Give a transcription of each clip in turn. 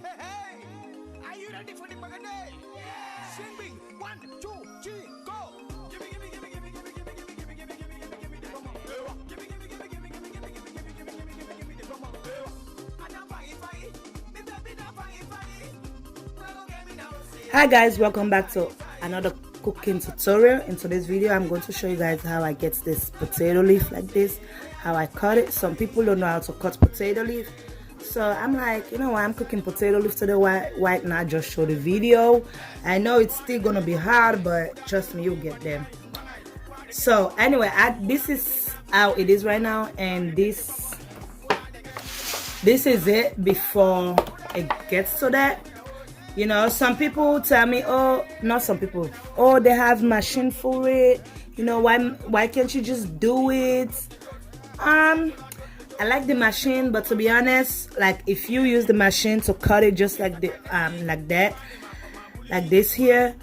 Hey, are you ready for the Bagane? Yeah. Sing big. 1, 2, 3, go. Gimme, gimme, gimme, gimme, gimme, gimme, gimme, gimme, gimme, gimme, gimme, gimme the drum. Gimme, gimme, gimme, gimme, gimme, gimme, gimme, gimme, gimme, gimme, gimme, gimme the drum. And I'm fighting, fighting. Me baby, not fighting, fighting. Hi guys, welcome back to another cooking tutorial. In today's video I'm going to show you guys how I get this potato leaf like this, how I cut it. Some people don't know how to cut potato leaf, so I'm like, you know what, I'm cooking potato leaf today, why not just show the video? I know it's still gonna be hard, but trust me, you'll get them. So anyway, this is how it is right now, and this is it before it gets to that. You know, some people tell me, oh, not some people, oh, they have machine for it, you know, why can't you just do it? I like the machine, but to be honest, like if you use the machine to cut it just like the like that, like this here,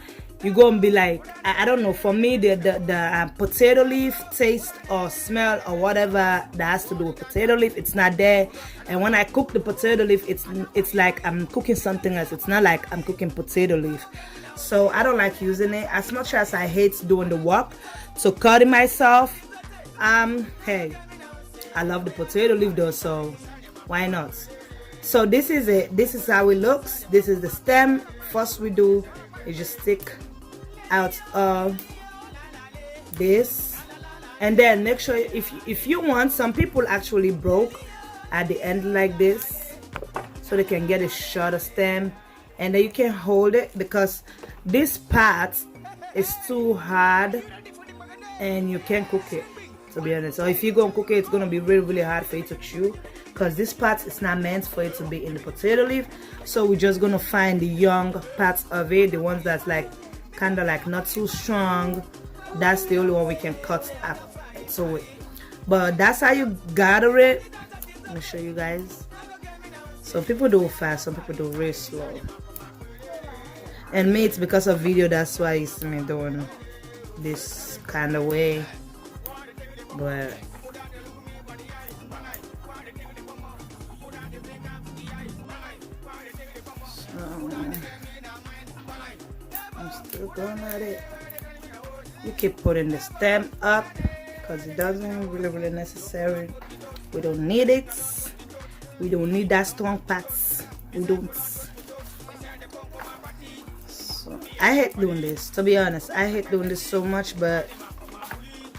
you're gonna be like, I don't know, for me the potato leaf taste or smell or whatever that has to do with potato leaf, it's not there. And when I cook the potato leaf, it's like I'm cooking something else. It's not like I'm cooking potato leaf. So I don't like using it. As much as I hate doing the work to cut it myself, hey, I love the potato leaf though, so why not? So this is it. This is how it looks. This is the stem. First we do is just stick out of this, and then make sure if you want, some people actually broke at the end like this so they can get a shorter stem, and then you can hold it because this part is too hard and you can't cook it, to be honest. So if you're gonna cook it, it's gonna be really hard for you to chew because this part is not meant for it to be in the potato leaf. So we're just gonna find the young parts of it, the ones that's like kind of like not too strong. That's the only one we can cut up to it. But that's how you gather it. Let me show you guys. Some people do it fast, some people do it real slow. And me, it's because of video, that's why you see me doing this kind of way. But I'm still going at it. You keep putting the stem up because it doesn't really necessary. We don't need it. We don't need that strong parts. We don't. So I hate doing this, to be honest. I hate doing this so much, but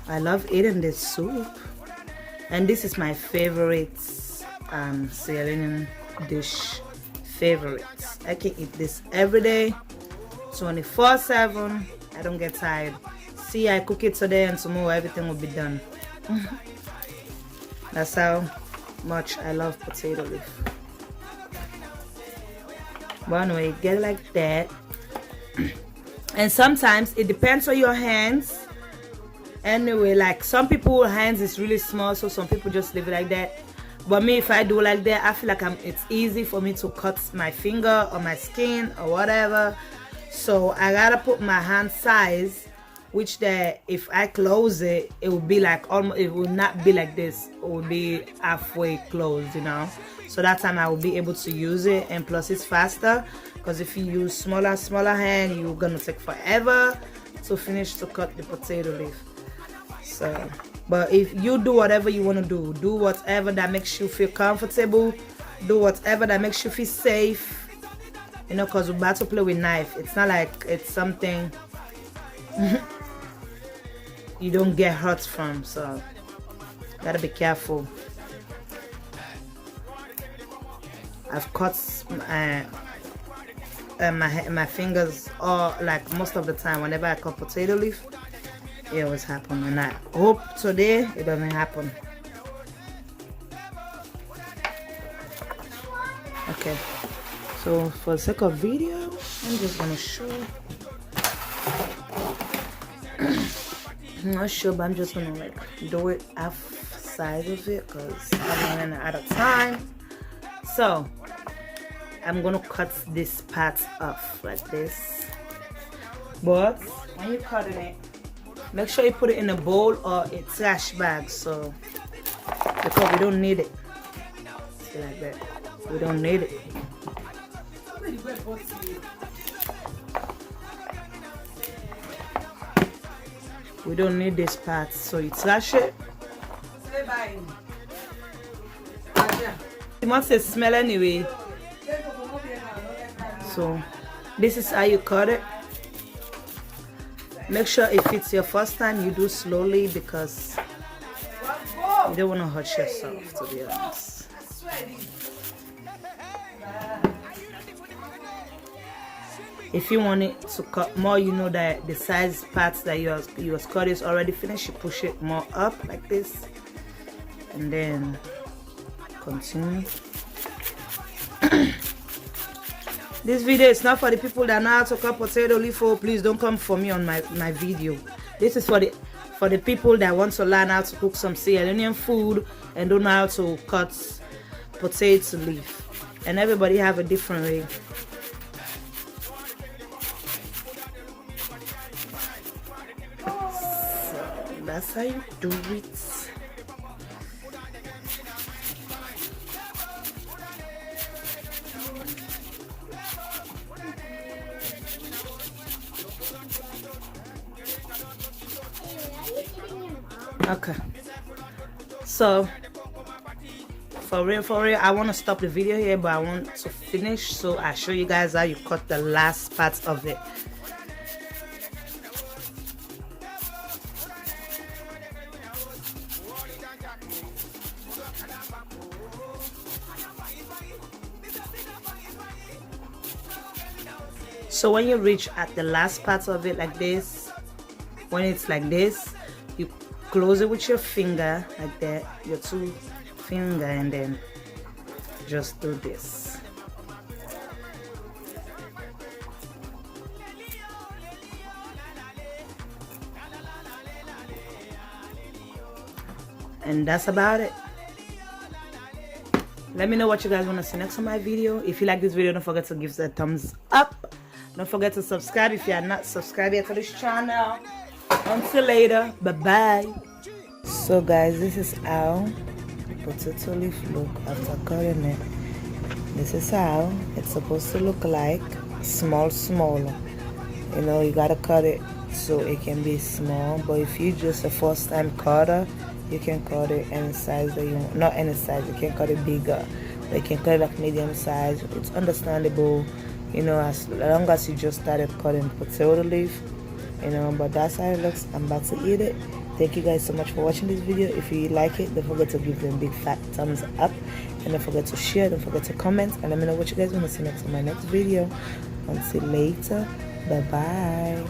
I love eating this soup. And this is my favorite Sierra dish. Favorites. I can eat this every day, 24/7. I don't get tired. See, I cook it today and tomorrow everything will be done. That's how much I love potato leaf. But anyway, get it like that. And sometimes it depends on your hands. Anyway, like some people's hands is really small, so some people just leave it like that. But me, if I do like that, I feel like it's easy for me to cut my finger or my skin or whatever. So I gotta put my hand size, which that if I close it, it will be like almost, it will not be like this. It will be halfway closed, you know. So that time I will be able to use it, and plus it's faster. Because if you use smaller hand, you're gonna take forever to finish to cut the potato leaf. So. But if you do whatever you want to do whatever that makes you feel comfortable, do whatever that makes you feel safe, you know, because we're about to play with knife. It's not like it's something you don't get hurt from, so gotta be careful. I've cut my fingers, or like most of the time whenever I cut potato leaf, it always happen, and I hope today it doesn't happen. Okay, so for the sake of video, I'm just gonna show. I'm not sure, but I'm just gonna like do it half size of it because I'm running out of time. So I'm gonna cut this part off like this. But when you're cutting it, make sure you put it in a bowl or a trash bag, so because we don't need it. See, like that. We don't need it. We don't need this part, so you trash it. It must say smell anyway. So this is how you cut it. Make sure if it's your first time, you do slowly because you don't want to hurt yourself, to be honest. If you want it to cut more, you know that the size parts that you was cut is already finished, you push it more up like this and then continue. This video is not for the people that know how to cut potato leaf. Oh, please don't come for me on my video. This is for the people that want to learn how to cook some Sierra Leonean food and don't know how to cut potato leaf. And everybody have a different way. So that's how you do it. Okay, so for real, I want to stop the video here, but I want to finish, so I show you guys how you cut the last part of it. So when you reach at the last part of it like this, when it's like this, you close it with your finger like that, your two finger, and then just do this. And that's about it. Let me know what you guys want to see next on my video. If you like this video, don't forget to give it a thumbs up. Don't forget to subscribe if you are not subscribed yet to this channel. Until later, bye bye. So guys, this is how the potato leaf look after cutting it. This is how it's supposed to look like. Small. You know, you gotta cut it so it can be small. But if you just a first time cutter, you can cut it any size that you want. Not any size, you can cut it bigger. But you can cut it like medium size. It's understandable, you know, as long as you just started cutting potato leaf. You know, but that's how it looks. I'm about to eat it. Thank you guys so much for watching this video. If you like it, don't forget to give them a big fat thumbs up, and don't forget to share, don't forget to comment, and let me know what you guys want to see next in my next video. Until later, bye bye.